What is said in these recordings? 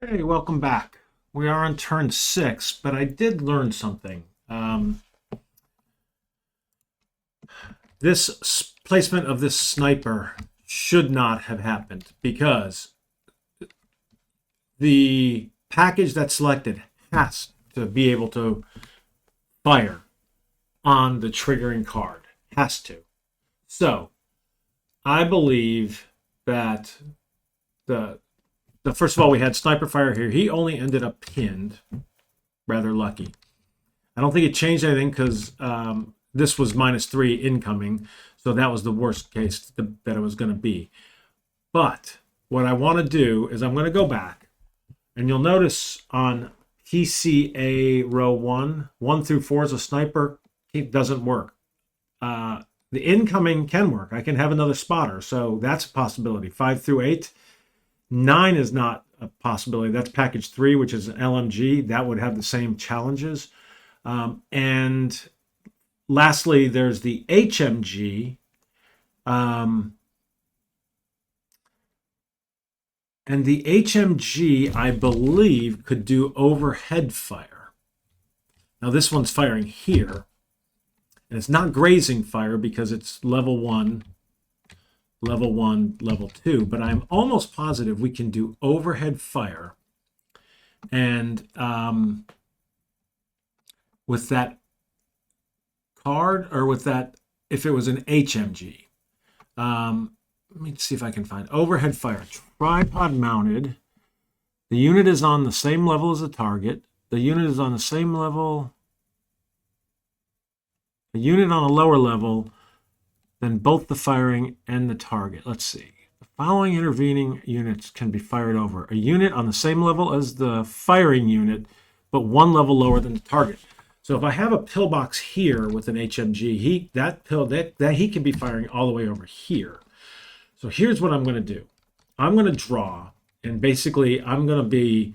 Hey, welcome back. We are on turn 6, but I did learn something. This placement of this sniper should not have happened because the package that's selected has to be able to fire on the triggering card. Has to. So, I believe that the first of all, we had sniper fire here. He only ended up pinned. Rather lucky. I don't think it changed anything because this was -3 incoming, so that was the worst case that it was going to be. But what I want to do is I'm going to go back, and you'll notice on PCA row 1 through 4 as a sniper, it doesn't work. The incoming can work. I can have another spotter, so that's a possibility. 5 through 8. 9 is not a possibility. That's package 3, which is an LMG. That would have the same challenges. And lastly, there's the HMG. And the HMG, I believe, could do overhead fire. Now, this one's firing here. And it's not grazing fire because it's level 1, level 2. But I'm almost positive we can do overhead fire. And with that card, or with that, if it was an HMG. Let me see if I can find overhead fire. Tripod mounted. The unit is on the same level as the target. The unit is on the same level. The unit on a lower level than both the firing and the target. Let's see. The following intervening units can be fired over. A unit on the same level as the firing unit, but one level lower than the target. So if I have a pillbox here with an HMG, he can be firing all the way over here. So here's what I'm going to do. I'm going to draw, and basically I'm going to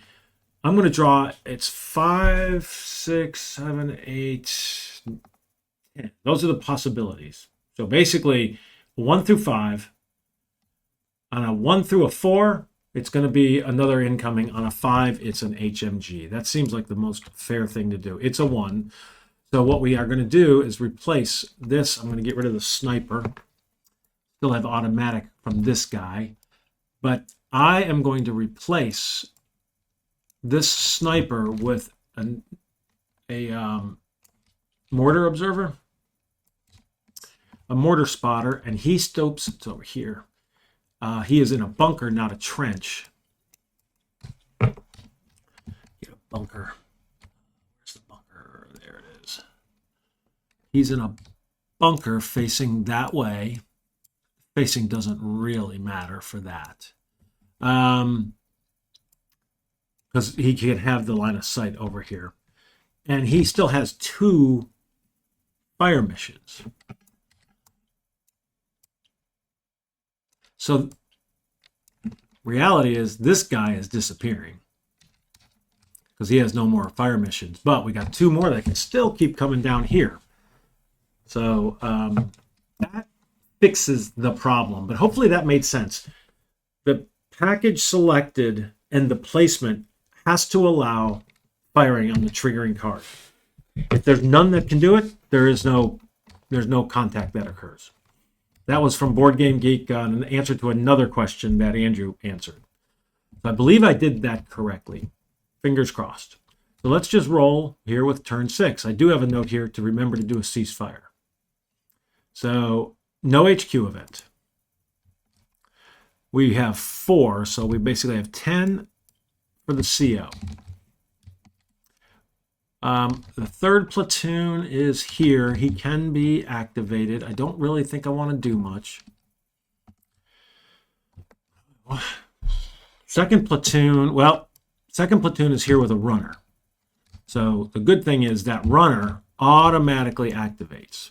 draw. It's 5, 6, 7, 8, 10. Those are the possibilities. So basically 1 through 5. On a 1 through a 4, it's going to be another incoming. On a 5, it's an HMG. That seems like the most fair thing to do. It's a 1. So what we are going to do is replace this. I'm going to get rid of the sniper. Still have automatic from this guy. But I am going to replace this sniper with a mortar observer, a mortar spotter, and he stops. It's over here. He is in a bunker, not a trench. Get a bunker. Where's the bunker? There it is. He's in a bunker facing that way. Facing doesn't really matter for that. Because he can have the line of sight over here. And he still has 2 fire missions. So reality is this guy is disappearing because he has no more fire missions. But we got 2 more that can still keep coming down here. So that fixes the problem. But hopefully that made sense. The package selected and the placement has to allow firing on the triggering card. If there's none that can do it, there's no contact that occurs. That was from Board Game Geek on an answer to another question that Andrew answered. So I believe I did that correctly. Fingers crossed. So let's just roll here with turn 6. I do have a note here to remember to do a ceasefire. So no HQ event. We have 4, so we basically have 10 for the CO. The 3rd platoon is here. He can be activated. I don't really think I want to do much. 2nd platoon, well, 2nd platoon is here with a runner. So the good thing is that runner automatically activates.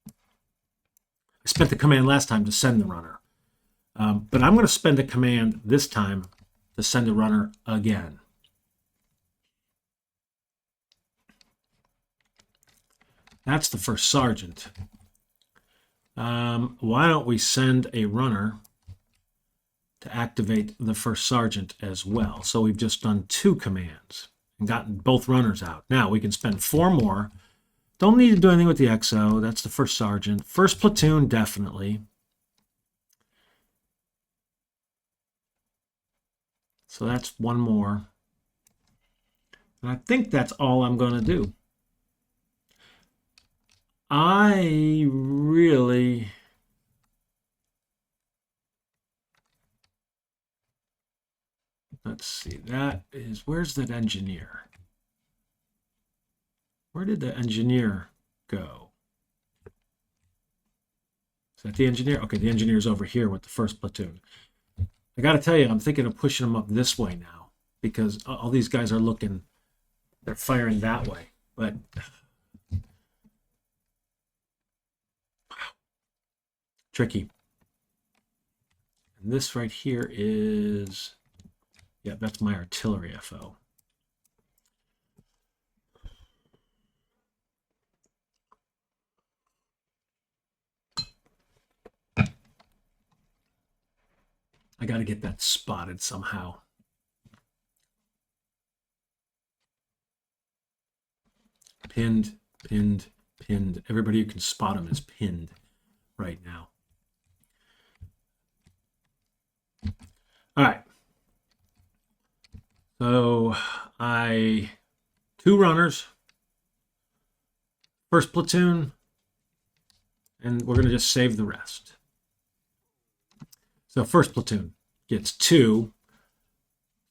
I spent the command last time to send the runner. But I'm going to spend a command this time to send the runner again. That's the 1st sergeant. Why don't we send a runner to activate the first sergeant as well. So we've just done 2 commands and gotten both runners out. Now we can spend 4 more. Don't need to do anything with the XO. That's the first sergeant. First platoon, definitely. So that's 1 more. And I think that's all I'm going to do. I really... Let's see, that is... Where's that engineer? Where did the engineer go? Is that the engineer? Okay, the engineer's over here with the first platoon. I got to tell you, I'm thinking of pushing them up this way now because all these guys are looking, they're firing that way. But tricky. And this right here is, yeah, that's my artillery FO. I got to get that spotted somehow. Pinned, pinned, pinned. Everybody who can spot him is pinned right now. All right. So 2 runners, first platoon, and we're going to just save the rest. So first platoon gets 2.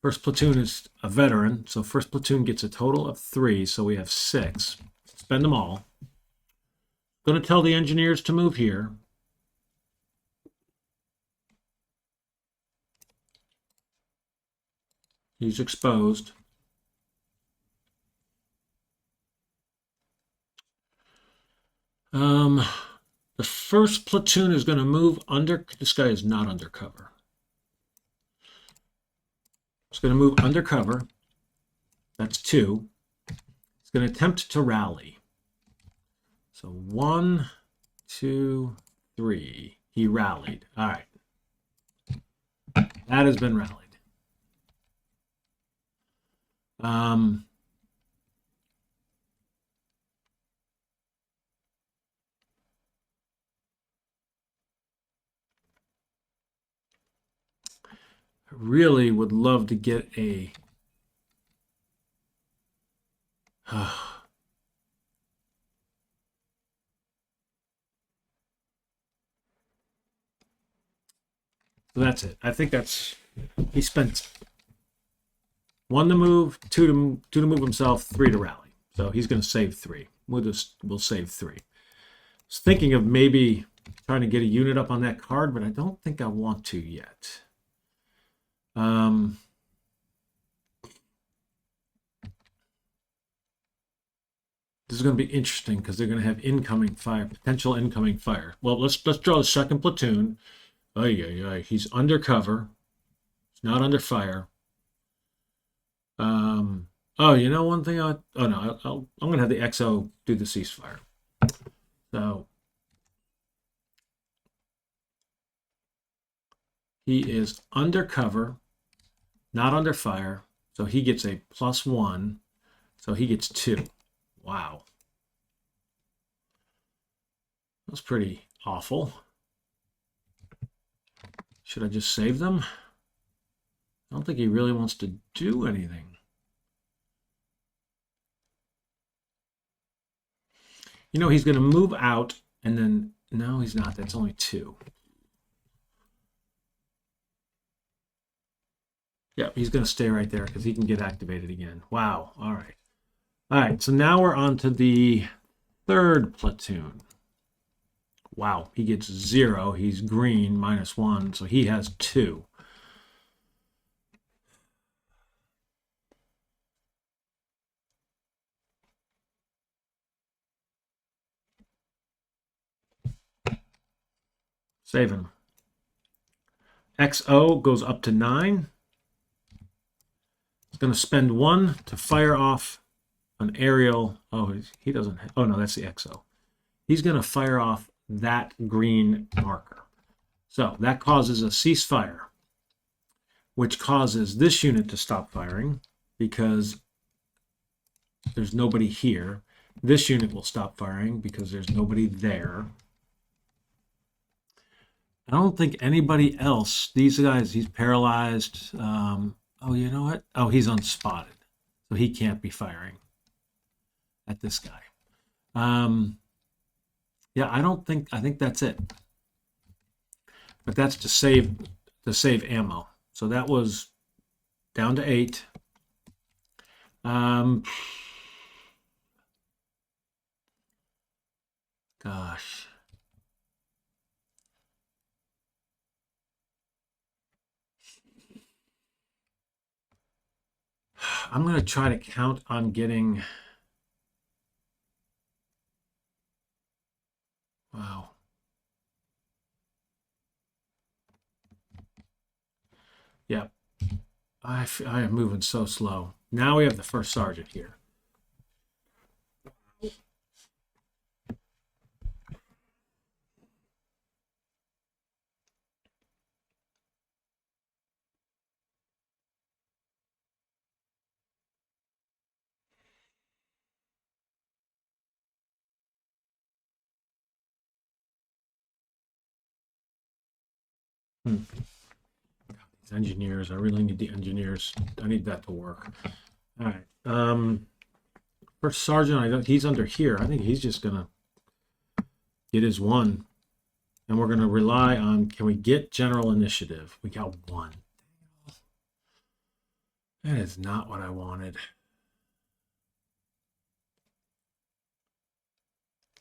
First platoon is a veteran, so first platoon gets a total of 3, so we have 6. Spend them all. Going to tell the engineers to move here. He's exposed. The first platoon is going to move under. This guy is not undercover. It's going to move undercover. That's 2. It's going to attempt to rally. So 1, 2, 3. He rallied. All right. That has been rallied. I really would love to get a so that's it. I think that's, he spent 1 to move, 2 to move himself, 3 to rally. So he's going to save 3. We'll save 3. I was thinking of maybe trying to get a unit up on that card, but I don't think I want to yet. This is going to be interesting because they're going to have incoming fire, potential incoming fire. Well, let's draw the second platoon. He's undercover. He's not under fire. Oh, you know one thing? I'm going to have the XO do the ceasefire. So he is undercover, not under fire. So he gets a +1. So he gets 2. Wow. That's pretty awful. Should I just save them? I don't think he really wants to do anything. You know, he's going to move out and then, no, he's not. That's only 2. Yeah, he's going to stay right there because he can get activated again. Wow. All right. All right. So now we're on to the third platoon. Wow. He gets 0. He's green, -1. So he has 2. Save him. XO goes up to 9. It's going to spend 1 to fire off an aerial. Oh, he doesn't. Oh, no, that's the XO. He's going to fire off that green marker. So that causes a ceasefire. which causes this unit to stop firing because there's nobody here. This unit will stop firing because there's nobody there. I don't think anybody else, these guys, he's paralyzed. Oh, you know what? Oh, he's unspotted. So he can't be firing at this guy. Yeah, I think that's it. But that's to save ammo. So that was down to 8. Gosh. I'm going to try to count on getting... Wow. Yeah. I am moving so slow. Now we have the first sergeant here. These engineers, I really need the engineers. I need that to work. All right. First sergeant, he's under here. I think he's just gonna get his 1, and we're gonna rely on. Can we get general initiative? We got 1. That is not what I wanted.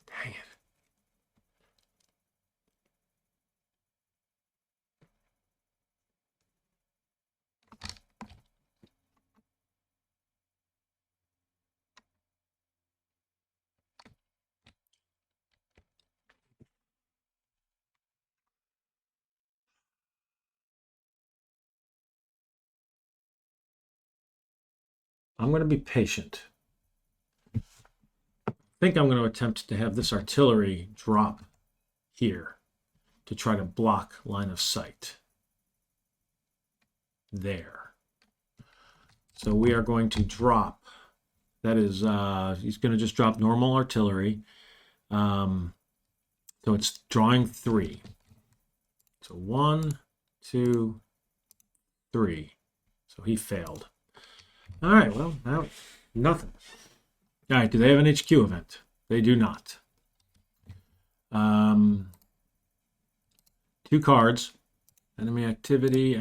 Dang it. I'm going to be patient. I think I'm going to attempt to have this artillery drop here to try to block line of sight. There. So we are going to drop. That is, he's going to just drop normal artillery. So it's drawing 3. So 1, 2, 3. So he failed. All right, well, now nothing. All right, do they have an HQ event? They do not. 2 cards. Enemy activity,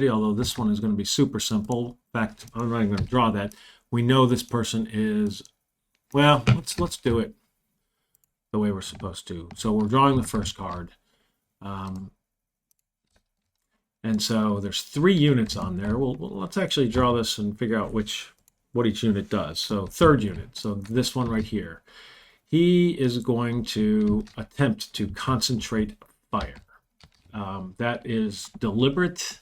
although this one is going to be super simple. In fact, I'm not even going to draw that. We know this person is, well, let's do it the way we're supposed to. So we're drawing the first card. And so there's 3 units on there. Well, let's actually draw this and figure out what each unit does. So 3rd unit, so this one right here. He is going to attempt to concentrate fire. That is deliberate.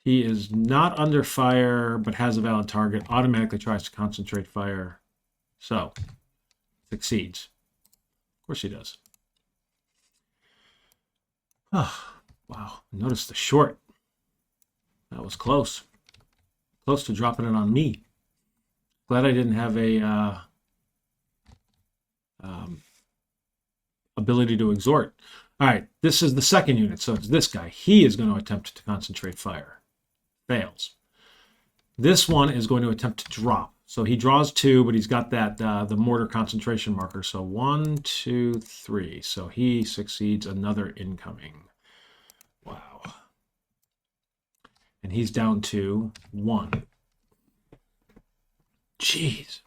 He is not under fire, but has a valid target. Automatically tries to concentrate fire. So, succeeds. Of course he does. Oh, wow. Notice the short. That was close. Close to dropping it on me. Glad I didn't have a ability to exhort. All right, this is the 2nd unit, so it's this guy. He is going to attempt to concentrate fire. Fails. This one is going to attempt to drop. So he draws 2, but he's got that the mortar concentration marker. So 1, 2, 3. So he succeeds. Another incoming. Wow. And he's down to 1. Jeez.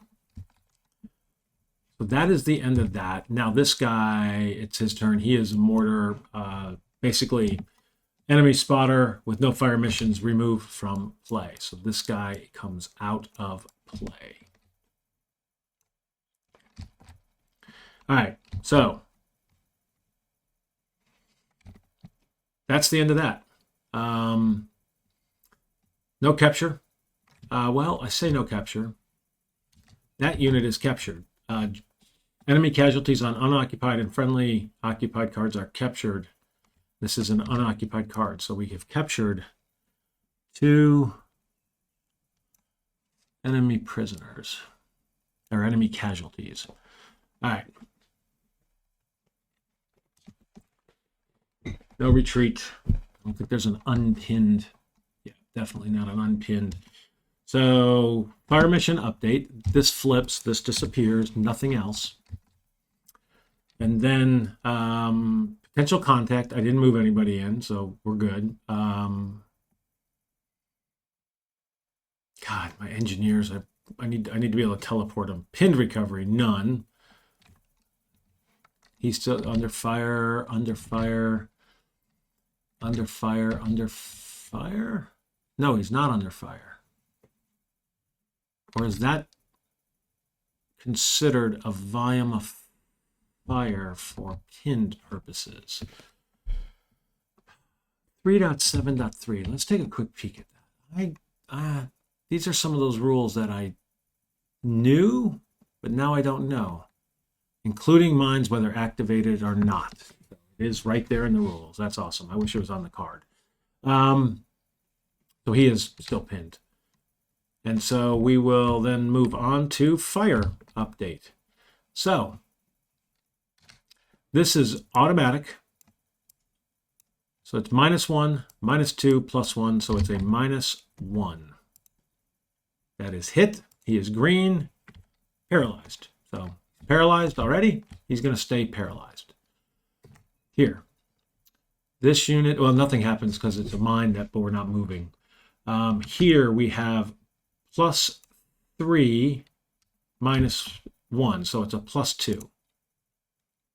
So that is the end of that. Now this guy, it's his turn. He is a mortar, basically enemy spotter with no fire missions removed from play. So this guy comes out of play. All right, so that's the end of that. No capture. Well, I say no capture. That unit is captured. Enemy casualties on unoccupied and friendly occupied cards are captured This is an unoccupied card, so we have captured 2 enemy prisoners, or enemy casualties. All right. No retreat. I don't think there's an unpinned. Yeah, definitely not an unpinned. So fire mission update. This flips, this disappears, nothing else. And then potential contact. I didn't move anybody in, so we're good. God, my engineers. I need to be able to teleport them. Pinned recovery, none. He's still under fire. Under fire. Under fire. Under fire. No, he's not under fire. Or is that considered a volume of fire for pinned purposes? 3.7.3. Let's take a quick peek at that. These are some of those rules that I knew, but now I don't know, including mines, whether activated or not. It is right there in the rules. That's awesome. I wish it was on the card. So he is still pinned. And so we will then move on to fire update. So this is automatic. So it's -1, -2, +1. So it's a -1. That is hit. He is green, paralyzed. So paralyzed already. He's going to stay paralyzed. Here. This unit, well, nothing happens because it's a mine, but we're not moving. Here we have +3, -1, so it's a +2.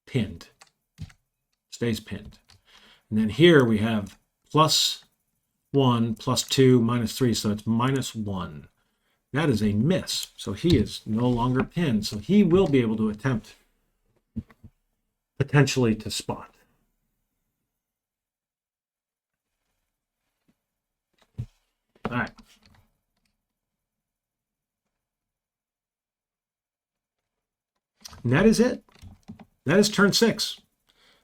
Pinned. Stays pinned. And then here we have +1, +2, -3, so it's -1. That is a miss. So he is no longer pinned. So he will be able to attempt potentially to spot. All right. And that is it. That is turn 6.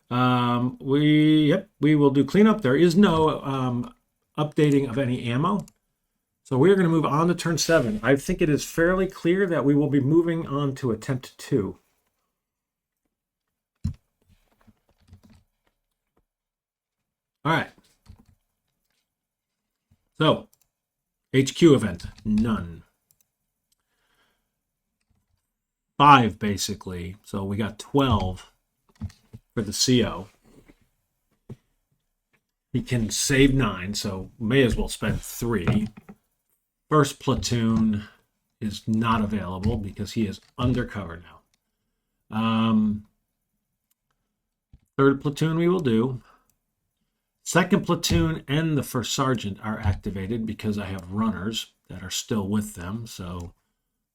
We will do cleanup. There is no updating of any ammo. So we're going to move on to turn 7. I think it is fairly clear that we will be moving on to attempt 2. All right. So, HQ event, none. 5 basically. So we got 12 for the CO. He can save 9, so may as well spend 3. First platoon is not available because he is undercover now. Third platoon we will do. Second platoon and the first sergeant are activated because I have runners that are still with them. So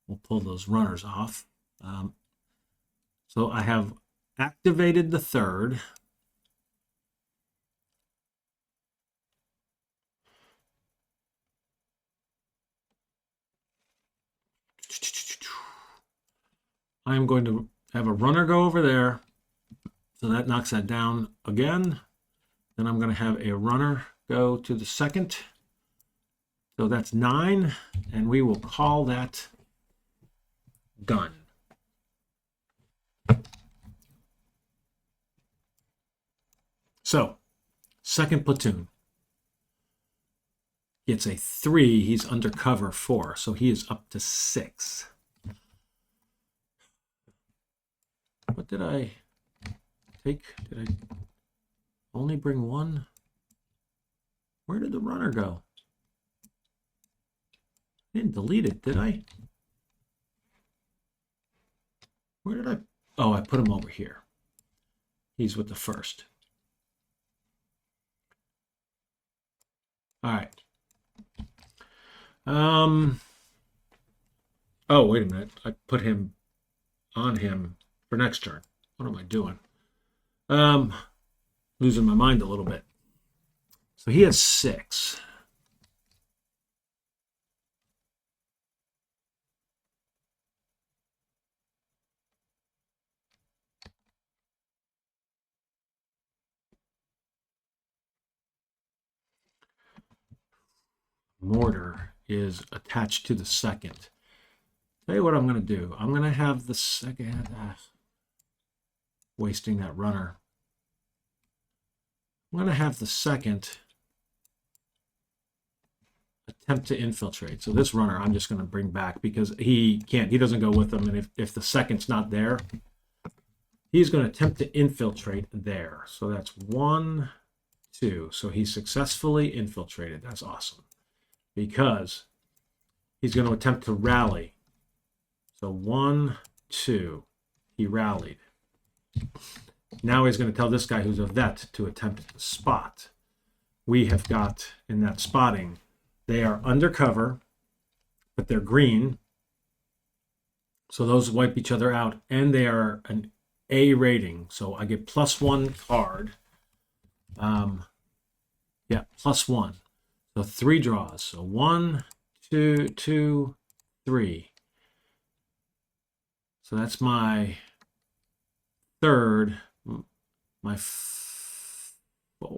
we'll pull those runners off. So I have activated the third. I'm going to have a runner go over there. So that knocks that down again. Then I'm going to have a runner go to the second. So that's 9. And we will call that done. So, second platoon gets a 3. He's undercover 4. So he is up to 6. What did I take? Did I only bring 1? Where did the runner go? I didn't delete it, did I? Where did I? Oh, I put him over here. He's with the first. All right. Oh, wait a minute. I put him on him for next turn. What am I doing? Losing my mind a little bit. So he has 6. mortar is attached to the second. Tell you what I'm going to do. I'm going to have the second... wasting that runner. I'm going to have the second attempt to infiltrate. So this runner I'm just going to bring back because he doesn't go with them. And if the second's not there, he's going to attempt to infiltrate there. So that's 1, 2. So he successfully infiltrated. That's awesome. Because he's going to attempt to rally. So 1, 2. He rallied. Now he's going to tell this guy who's a vet to attempt to spot. We have got in that spotting, they are undercover, but they're green. So those wipe each other out, and they are an A rating. So I get +1 card. Yeah, +1. So 3 draws. So 1, 2, 2, 3. So that's my third, my fourth.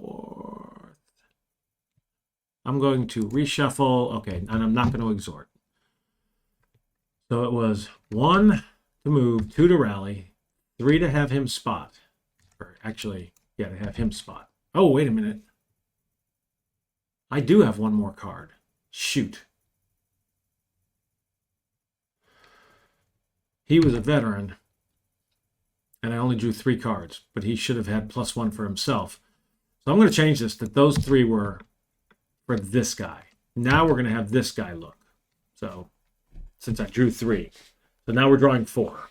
I'm going to reshuffle. Okay, and I'm not going to exhort. So it was 1 to move, 2 to rally, 3 to have him spot. Or actually, yeah, to have him spot. Oh, wait a minute. I do have 1 more card. Shoot. He was a veteran, and I only drew 3 cards, but he should have had +1 for himself. So I'm going to change this, that those 3 were for this guy. Now we're going to have this guy look. So since I drew 3. So now we're drawing 4.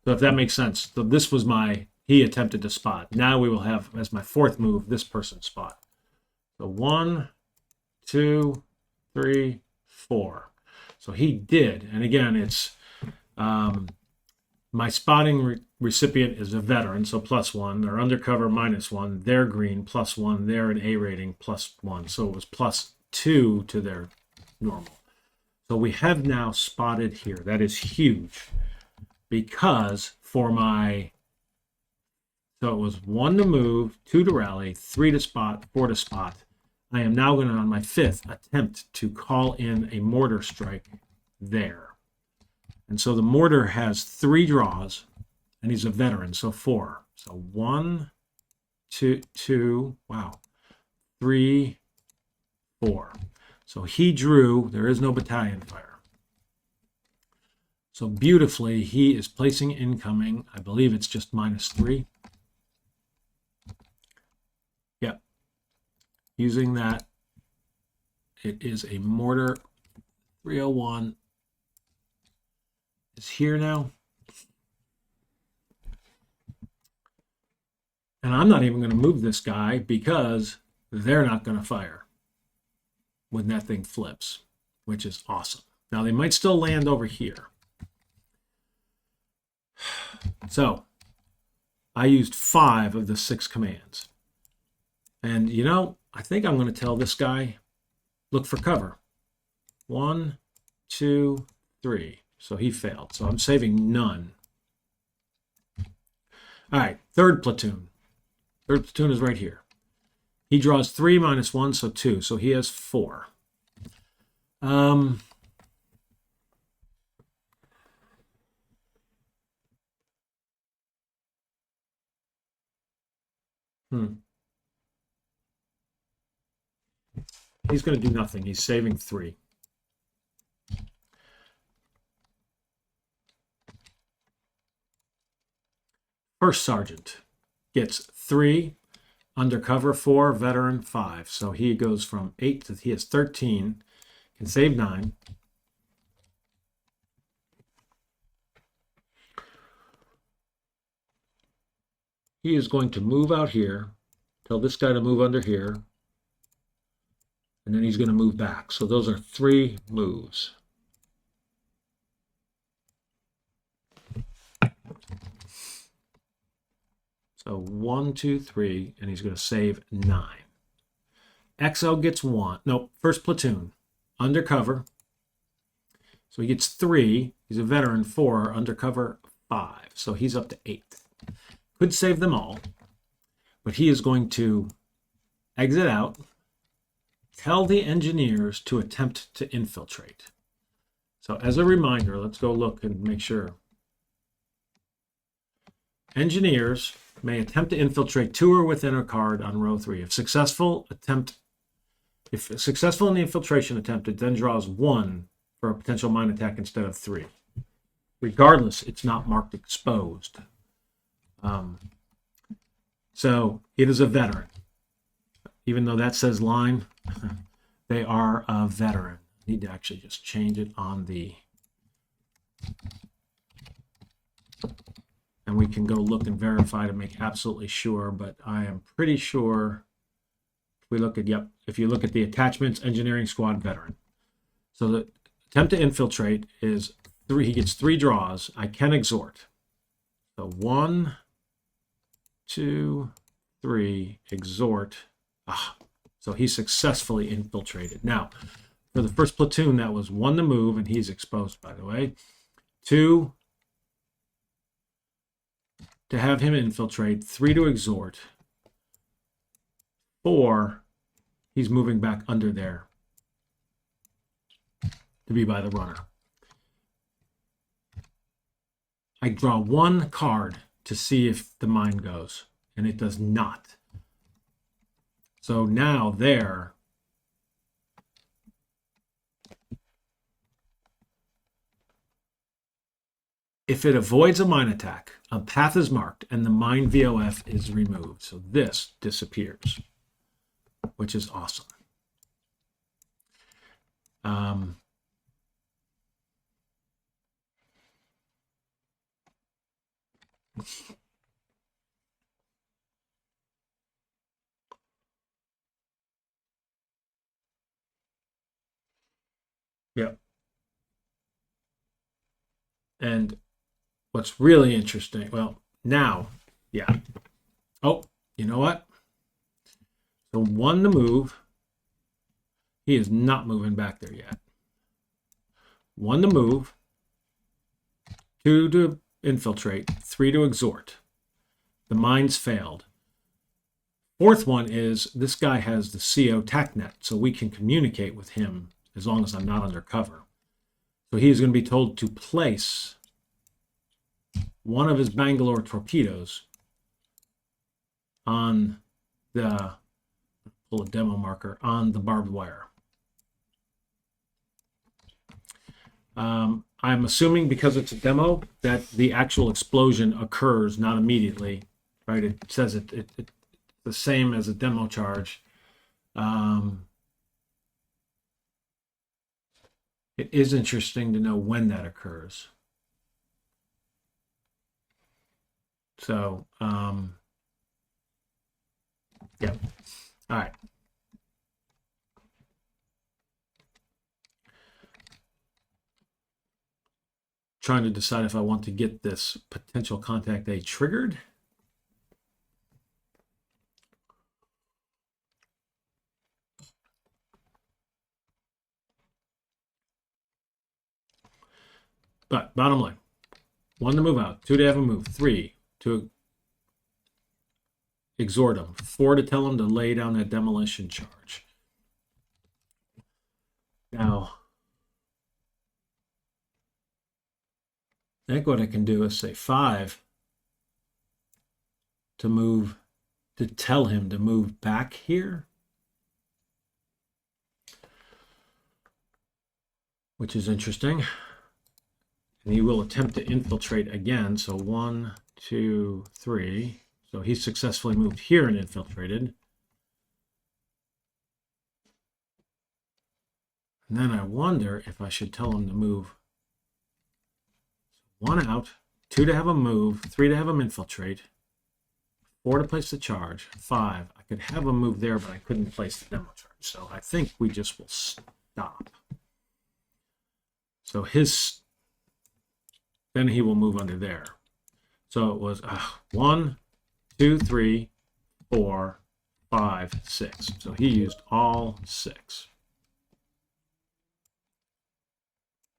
So if that makes sense. So this was he attempted to spot. Now we will have, as my 4th move, this person spot. So 1, 2, 3, 4. So he did. And again, it's my spotting recipient is a veteran, so +1. They're undercover, -1. They're green, +1. They're an A rating, +1. So it was +2 to their normal. So we have now spotted here. That is huge because for so it was 1 to move, 2 to rally, 3 to spot, 4 to spot. I am now going to, on my 5th, attempt to call in a mortar strike there. And so the mortar has 3 draws, and he's a veteran, so 4. So 1, 2, wow, 3, 4. So he drew, there is no battalion fire. So beautifully, he is placing incoming. I believe it's just -3. Yep. Using that, it is a mortar 301. Is here now. And I'm not even going to move this guy because they're not going to fire when that thing flips, which is awesome. Now they might still land over here. So I used 5 of the 6 commands. And you know, I think I'm going to tell this guy, look for cover. 1, 2, 3. So he failed. So I'm saving none. All right, 3rd platoon. 3rd platoon is right here. He draws 3 -1, so 2. So he has 4. He's going to do nothing. He's saving 3. First sergeant gets 3, undercover 4, veteran 5. So he goes from 8 to, he has 13, can save 9. He is going to move out here, tell this guy to move under here, and then he's going to move back. So those are 3 moves. So 1, 2, 3, and he's going to save 9. XO gets 1. Nope, first platoon. Undercover. So he gets 3. He's a veteran 4. Undercover 5. So he's up to 8. Could save them all. But he is going to exit out. Tell the engineers to attempt to infiltrate. So as a reminder, let's go look and make sure. Engineers may attempt to infiltrate to or within a card on row 3. If successful in the infiltration attempt, it then draws 1 for a potential mine attack instead of 3. Regardless, it's not marked exposed. So it is a veteran. Even though that says line, they are a veteran. I need to actually just change it on the... And we can go look and verify to make absolutely sure, but I am pretty sure if we look at, if you look at the attachments, engineering squad veteran. So the attempt to infiltrate is 3, he gets 3 draws. I can exhort. So 1, 2, 3, exhort. So he successfully infiltrated. Now, for the first platoon, that was 1 to move, and he's exposed, by the way. 2, to have him infiltrate. 3 to exhort. 4, he's moving back under there to be by the runner. I draw 1 card to see if the mine goes, and it does not. So now there, if it avoids a mine attack, a path is marked and the mine VOF is removed. So this disappears, which is awesome. Yeah. And what's really interesting, well, now, yeah. Oh, you know what? So 1 to move. He is not moving back there yet. 1 to move. 2 to infiltrate. 3 to exhort. The mine's failed. 4th one is this guy has the CO TACnet, so we can communicate with him as long as I'm not undercover. So he's going to be told to place 1 of his Bangalore torpedoes on the, pull a demo marker, on the barbed wire. I'm assuming because it's a demo that the actual explosion occurs not immediately, right? It says it's the same as a demo charge. It is interesting to know when that occurs. So, yeah. All right. Trying to decide if I want to get this potential contact A triggered. But bottom line, 1 to move out, 2 to have him move, 3 to exhort him, 4 to tell him to lay down that demolition charge. Now, I think what I can do is say 5 to move, to tell him to move back here, which is interesting. And he will attempt to infiltrate again. So 1, 2, 3. So he successfully moved here and infiltrated. And then I wonder if I should tell him to move 1 out, 2 to have him move, 3 to have him infiltrate, 4 to place the charge, 5. I could have him move there, but I couldn't place the demo charge. So I think we just will stop. So then he will move under there. So it was 1, 2, 3, 4, 5, 6. So he used all 6.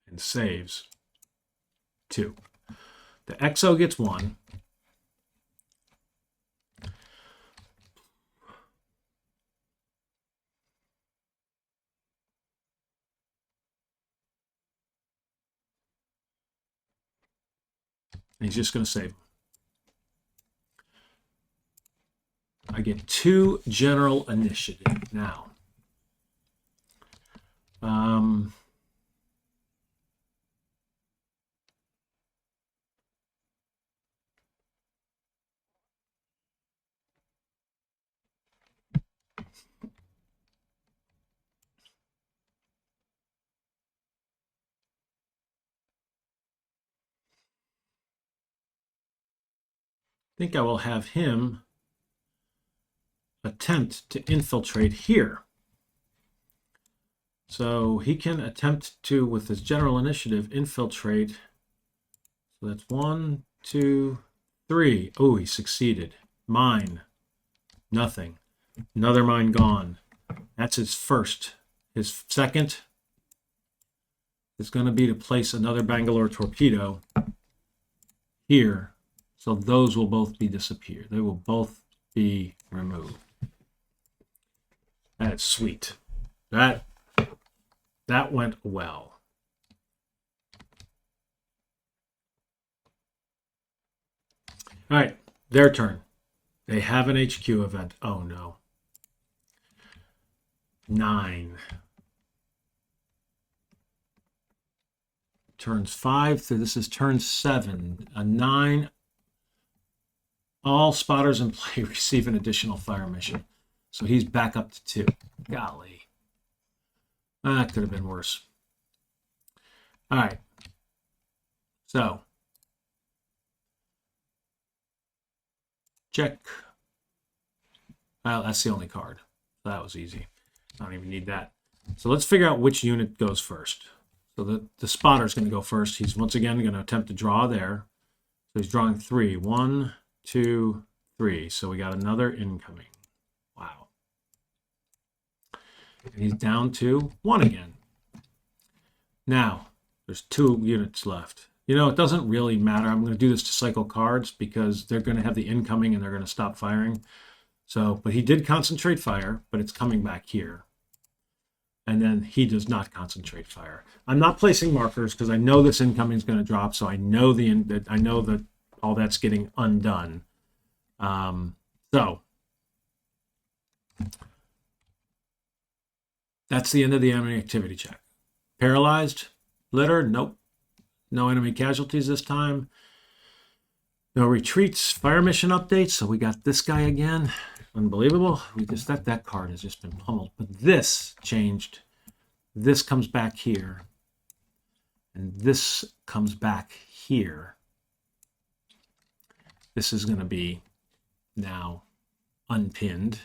And saves 2. The XO gets 1. And he's just going to save him. I get 2 general initiative now. I think I will have him attempt to infiltrate here. So he can attempt to, with his general initiative, infiltrate. So that's 1, 2, 3. Oh, he succeeded. Mine. Nothing. Another mine gone. That's his first. His second is going to be to place another Bangalore torpedo here. So those will both be disappeared. They will both be removed. That is sweet. That went well. All right, their turn. They have an HQ event. Oh no. 9. Turns 5 through this is turn 7. A 9. All spotters in play receive an additional fire mission. So he's back up to 2. Golly. That could have been worse. All right. So. Check. Well, that's the only card. That was easy. I don't even need that. So let's figure out which unit goes first. So the spotter is going to go first. He's once again going to attempt to draw there. So he's drawing 3. 1, 2, 3. So we got another incoming. Wow. And he's down to 1 again. Now, there's 2 units left. You know, it doesn't really matter. I'm going to do this to cycle cards because they're going to have the incoming and they're going to stop firing. So, but he did concentrate fire, but it's coming back here. And then he does not concentrate fire. I'm not placing markers because I know this incoming is going to drop. So I know that all that's getting undone. So that's the end of the enemy activity check. Paralyzed, litter, nope. No enemy casualties this time. No retreats, fire mission updates. So we got this guy again. Unbelievable. We just that card has just been pummeled. But this changed. This comes back here. And this comes back here. This is going to be now unpinned.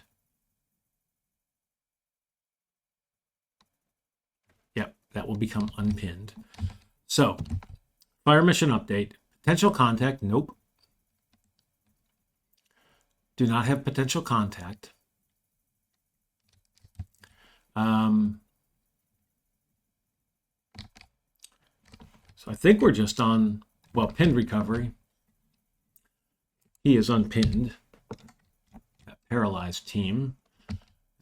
Yep, that will become unpinned. So, fire mission update. Potential contact, nope. Do not have potential contact. So I think we're just on, well, pinned recovery. He is unpinned. That paralyzed team.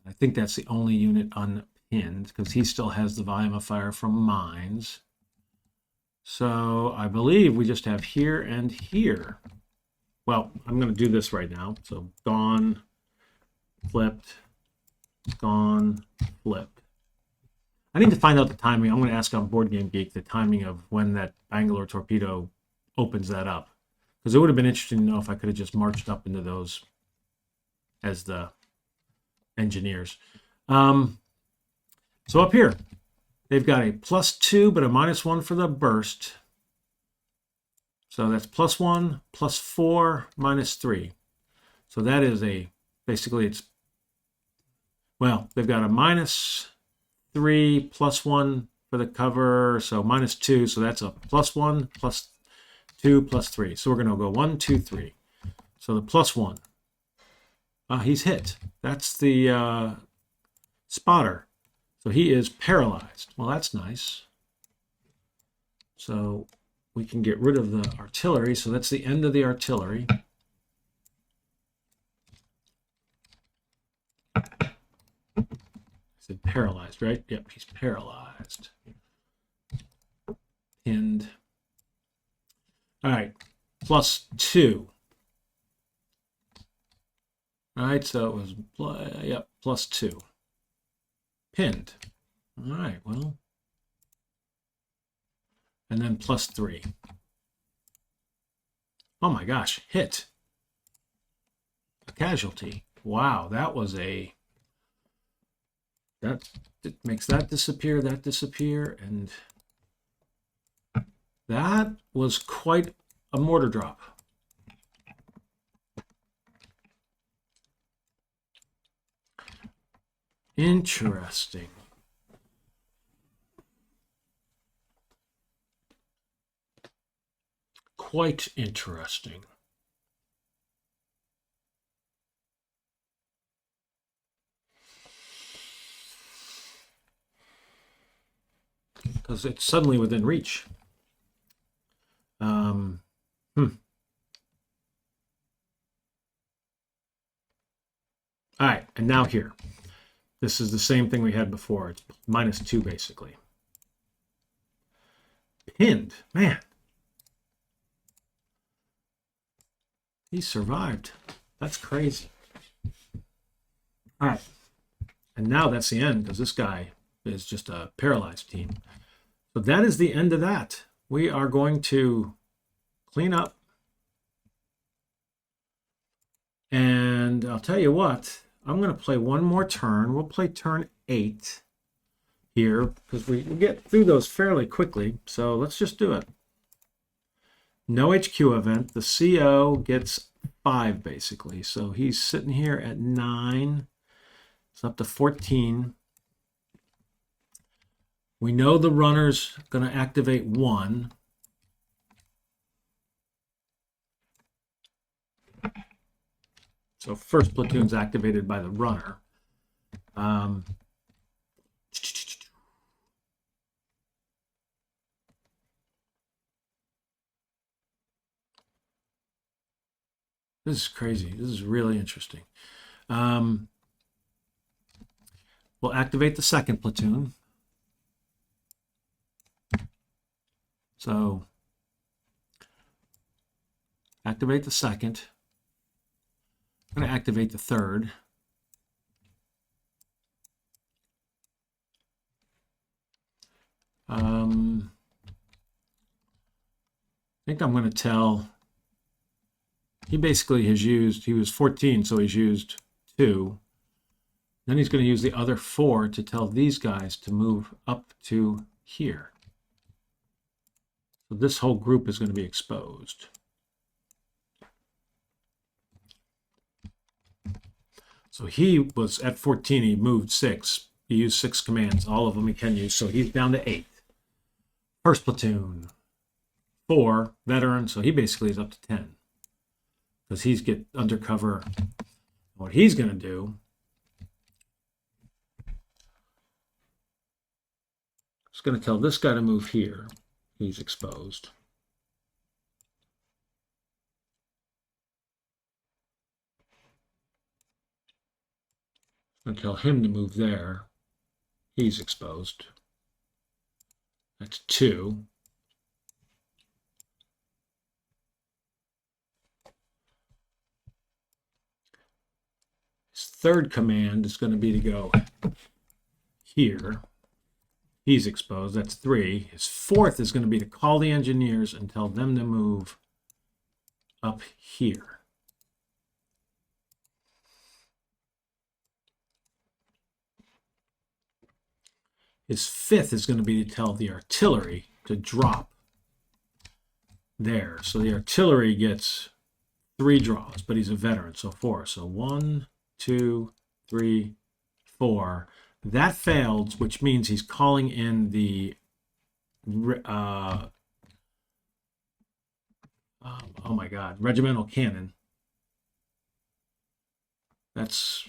I think that's the only unit unpinned because he still has the volume of fire from mines. So I believe we just have here and here. Well, I'm going to do this right now. So gone, flipped, gone, flipped. I need to find out the timing. I'm going to ask on Board Game Geek the timing of when that Bangalore torpedo opens that up. Because it would have been interesting to know if I could have just marched up into those as the engineers. So up here, they've got a +2, but a -1 for the burst. So that's +1, +4, -3. So that is basically it's, well, they've got a -3, +1 for the cover, so -2. So that's a +1, +2, +3. So we're going to go 1, 2, 3. So the +1. He's hit. That's the spotter. So he is paralyzed. Well, that's nice. So we can get rid of the artillery. So that's the end of the artillery. I said paralyzed, right? Yep, he's paralyzed. Pinned. All right. So +2. All right, so it was, yep, +2. Pinned. All right, well, and then +3. Oh my gosh, hit. A casualty. Wow, that was a, that it makes that disappear, and that was quite a mortar drop. Interesting. Quite interesting. Because it's suddenly within reach. All right, and now here. This is the same thing we had before. It's -2, basically. Pinned. Man. He survived. That's crazy. All right. And now that's the end, because this guy is just a paralyzed team. So that is the end of that. We are going to clean up. And I'll tell you what, I'm going to play one more turn. We'll play turn 8 here, because we get through those fairly quickly. So let's just do it. No HQ event. The CO gets 5, basically. So he's sitting here at 9. It's up to 14. We know the runner's going to activate 1. So first platoon's activated by the runner. This is crazy. This is really interesting. We'll activate the second platoon. So activate the second. I'm going to activate the third. I think I'm going to tell, he basically has used, he was 14, so he's used 2. Then he's going to use the other 4 to tell these guys to move up to here. So this whole group is going to be exposed. So he was at 14, he moved 6. He used 6 commands, all of them he can use, so he's down to 8. First platoon, 4, veteran, so he basically is up to 10. Because he's get undercover. What he's going to do is going to tell this guy to move here. He's exposed. I'm going to tell him to move there. He's exposed. That's 2. His third command is going to be to go here. He's exposed. That's 3. His fourth is going to be to call the engineers and tell them to move up here. His fifth is going to be to tell the artillery to drop there. So the artillery gets 3 draws, but he's a veteran, so 4. So 1, 2, 3, 4. That failed, which means he's calling in the oh my God, regimental cannon. That's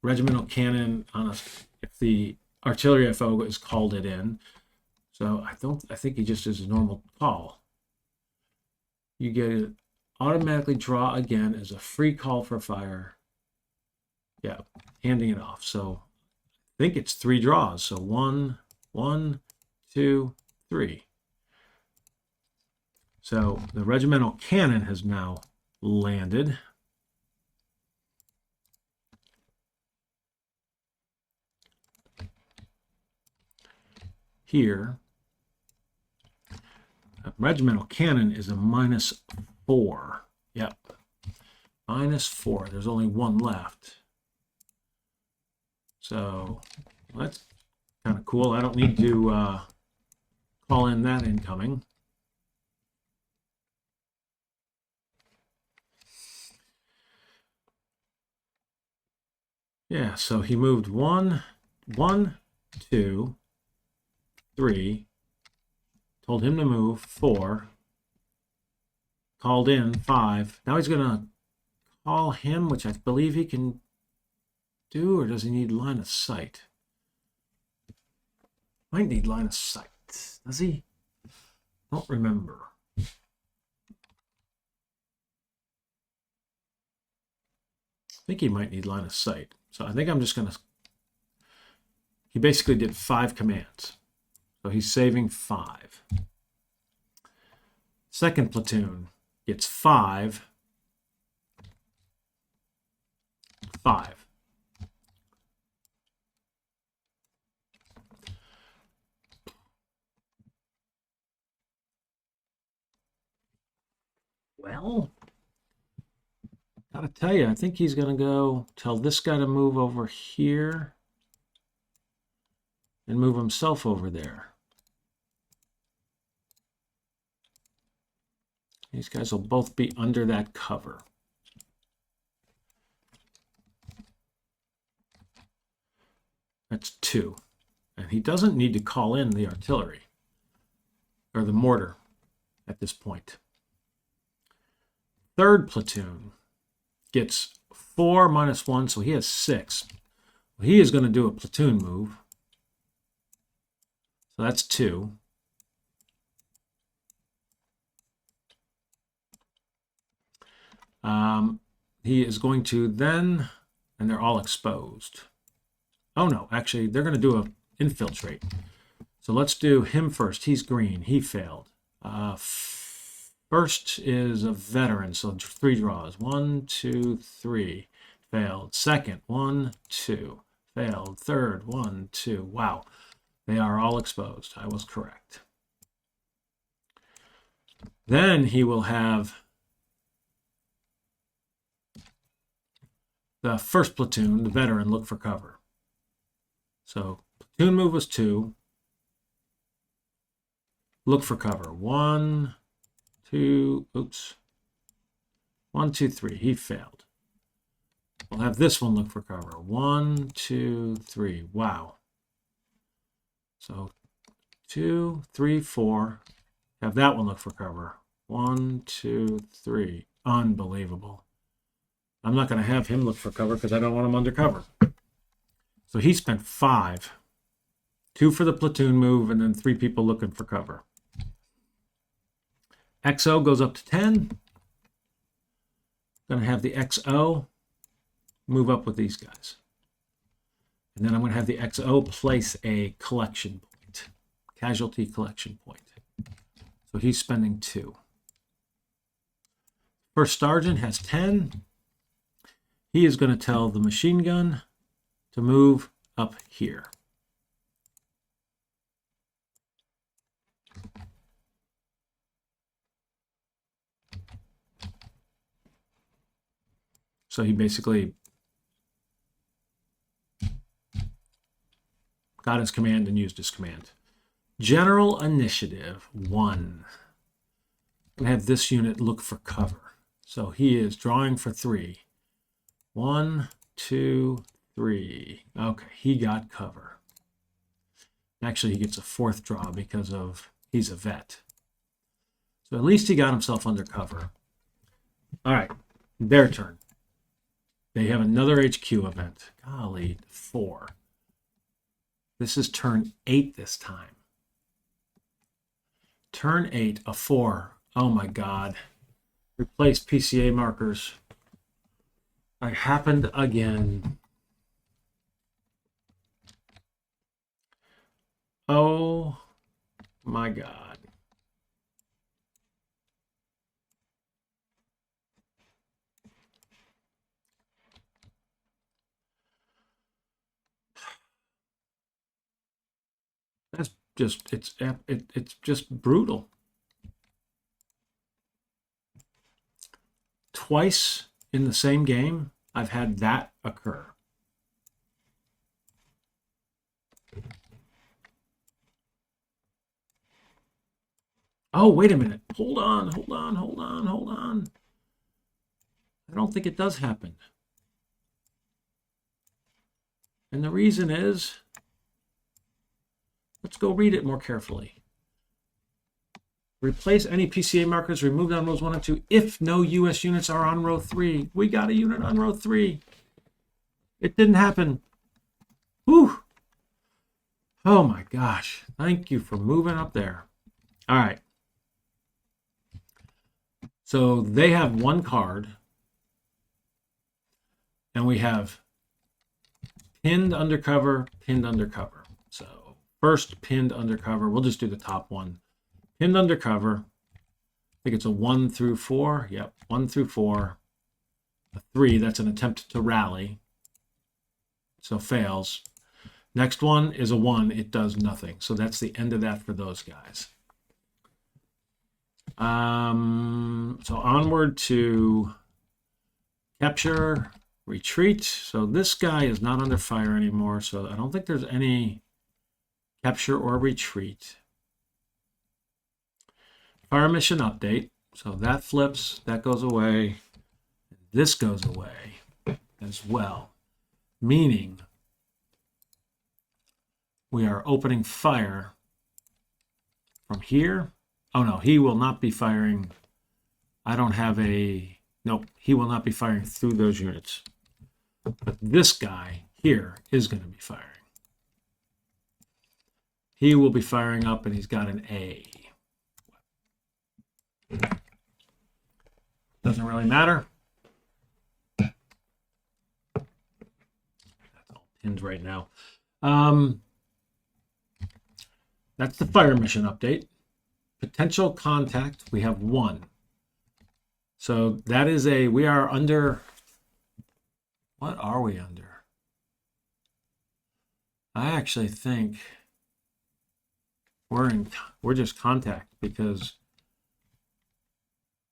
regimental cannon on a, if the artillery FO is called it in. So I think he just is a normal call. You get it automatically draw again as a free call for fire. Yeah, handing it off. So I think it's 3 draws. So 1, 1, 2, 3. So the regimental cannon has now landed. Here, a regimental cannon is a -4. Yep, -4. There's only one left. So that's kind of cool. I don't need to call in that incoming. Yeah, so he moved 1, 2, 3, told him to move 4, called in 5. Now he's going to call him, which I believe he can do, or does he need line of sight? Might need line of sight. Does he? Don't remember. I think he might need line of sight. So I think I'm just going to... He basically did 5 commands. So he's saving 5. Second platoon gets 5. 5. Well, gotta tell you, I think he's gonna go tell this guy to move over here and move himself over there. These guys will both be under that cover. That's 2. And he doesn't need to call in the artillery or the mortar at this point. Third platoon gets 4 -1, so he has 6. He is going to do a platoon move. So that's 2. He is going to then, and they're all exposed. Oh no, actually they're going to do a infiltrate. So let's do him first. He's green. He failed. First is a veteran, so 3 draws. 1, 2, 3. Failed. Second, 1, 2. Failed. Third, 1, 2. Wow. They are all exposed. I was correct. Then he will have the first platoon, the veteran, look for cover. So platoon move was 2. Look for cover. 1, 2, oops. 1, 2, 3. He failed. We'll have this one look for cover. 1, 2, 3. Wow. So 2, 3, 4. Have that one look for cover. 1, 2, 3. Unbelievable. I'm not going to have him look for cover because I don't want him under cover. So he spent 5. 2 for the platoon move and then 3 people looking for cover. XO goes up to 10. Going to have the XO move up with these guys. And then I'm going to have the XO place a collection point, casualty collection point. So he's spending 2. First sergeant has 10. He is going to tell the machine gun to move up here. So he basically got his command and used his command. General Initiative 1. I have this unit look for cover. So he is drawing for 3. 1, 2, 3. Okay, he got cover. Actually, he gets a 4th draw because of he's a vet. So at least he got himself under cover. All right, their turn. They have another HQ event. Golly, 4. This is turn 8 this time. Turn 8, a 4. Oh my God. Replace PCA markers. I happened again. Oh my God. That's just, it's just brutal. Twice in the same game, I've had that occur. Oh, wait a minute. Hold on. I don't think it does happen. And the reason is, let's go read it more carefully. Replace any PCA markers removed on rows 1 and 2 if no US units are on row 3. We got a unit on row 3. It didn't happen. Whew. Oh my gosh. Thank you for moving up there. All right. So they have one card. And we have pinned undercover, pinned undercover. So first pinned undercover, we'll just do the top one. Pinned undercover, I think it's a 1 through 4. Yep, 1 through 4. A 3, that's an attempt to rally. So fails. Next one is a 1, it does nothing. So that's the end of that for those guys. So onward to capture, retreat. So this guy is not under fire anymore. So I don't think there's any capture or retreat. Fire mission update. So that flips, that goes away. This goes away as well. Meaning we are opening fire from here. Oh no, he will not be firing. I don't have a, nope, he will not be firing through those units. But this guy here is going to be firing. He will be firing up and he's got an A. Doesn't really matter. That's all pinned right now. That's the fire mission update. Potential contact, we have 1. So that is a, we are under, what are we under? I actually think we're just contact, because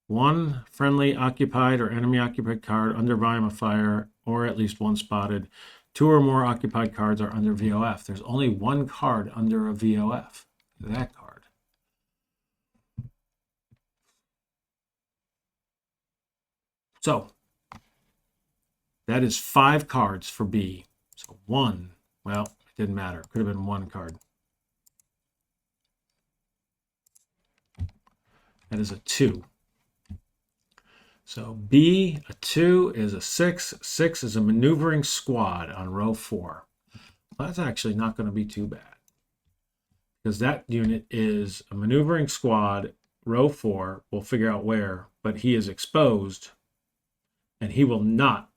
1 friendly occupied or enemy occupied card under volume of fire, or at least 1 spotted. 2 or more occupied cards are under VOF. There's only 1 card under a VOF. That card. So that is 5 cards for B. So 1, well, it didn't matter. It could have been 1 card. That is a 2. So B, a 2 is a 6. 6 is a maneuvering squad on row 4. Well, that's actually not going to be too bad, because that unit is a maneuvering squad, row 4. We'll figure out where, but he is exposed and he will not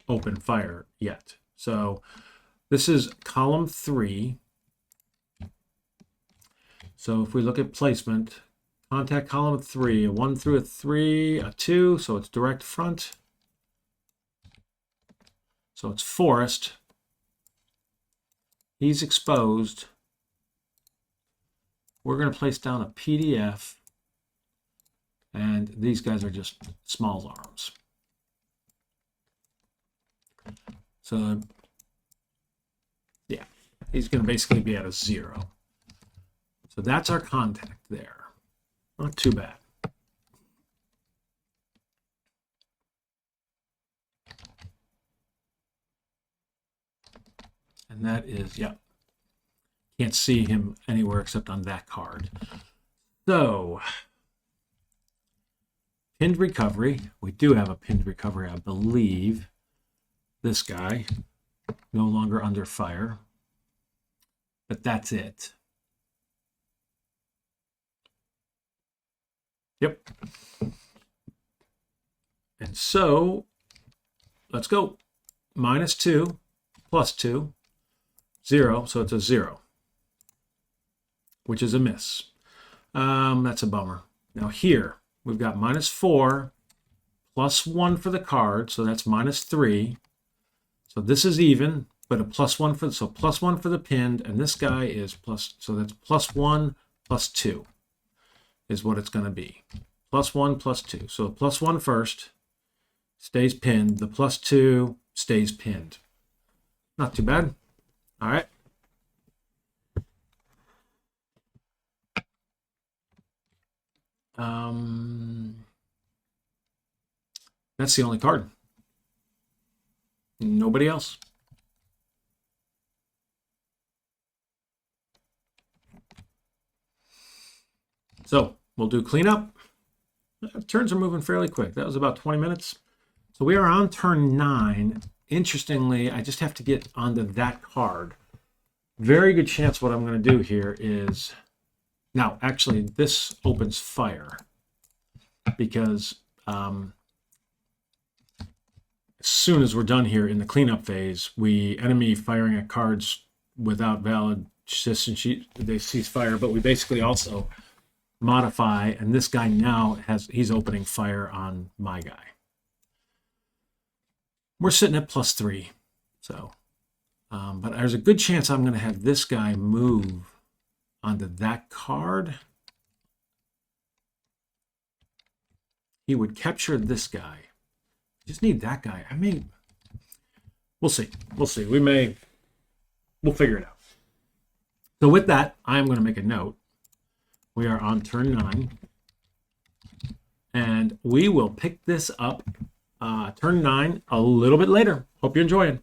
open fire yet. So this is column 3. So if we look at placement, contact column 3, a 1 through a 3, a 2, so it's direct front. So it's forest. He's exposed. We're going to place down a PDF, and these guys are just small arms. So yeah, he's going to basically be at a 0. So that's our contact there. Not too bad. And that is, yeah, can't see him anywhere except on that card. So, pinned recovery. We do have a pinned recovery, I believe. This guy, no longer under fire. But that's it. Yep. And so, let's go. -2, +2, 0, so it's a 0, which is a miss. That's a bummer. Now here, we've got -4, +1 for the card, so that's -3. So this is even. but a +1 for, so +1 for the pinned, and this guy is plus, so that's +1 +2 is what it's going to be. +1 +2. So the +1 first stays pinned. The +2 stays pinned. Not too bad. All right. That's the only card. Nobody else. So we'll do cleanup. Turns are moving fairly quick. That was about 20 minutes. So we are on turn 9. Interestingly, I just have to get onto that card. Very good chance what I'm going to do here is, now actually this opens fire because as soon as we're done here in the cleanup phase, enemy firing at cards without valid citizen sheet, they cease fire, but we basically also modify, and this guy now he's opening fire on my guy. We're sitting at +3, so but there's a good chance I'm going to have this guy move onto that card. He would capture this guy. Just need that guy. I mean, we'll see. We'll see. We'll figure it out. So with that, I'm going to make a note. We are on turn 9, and we will pick this up turn 9 a little bit later. Hope you're enjoying.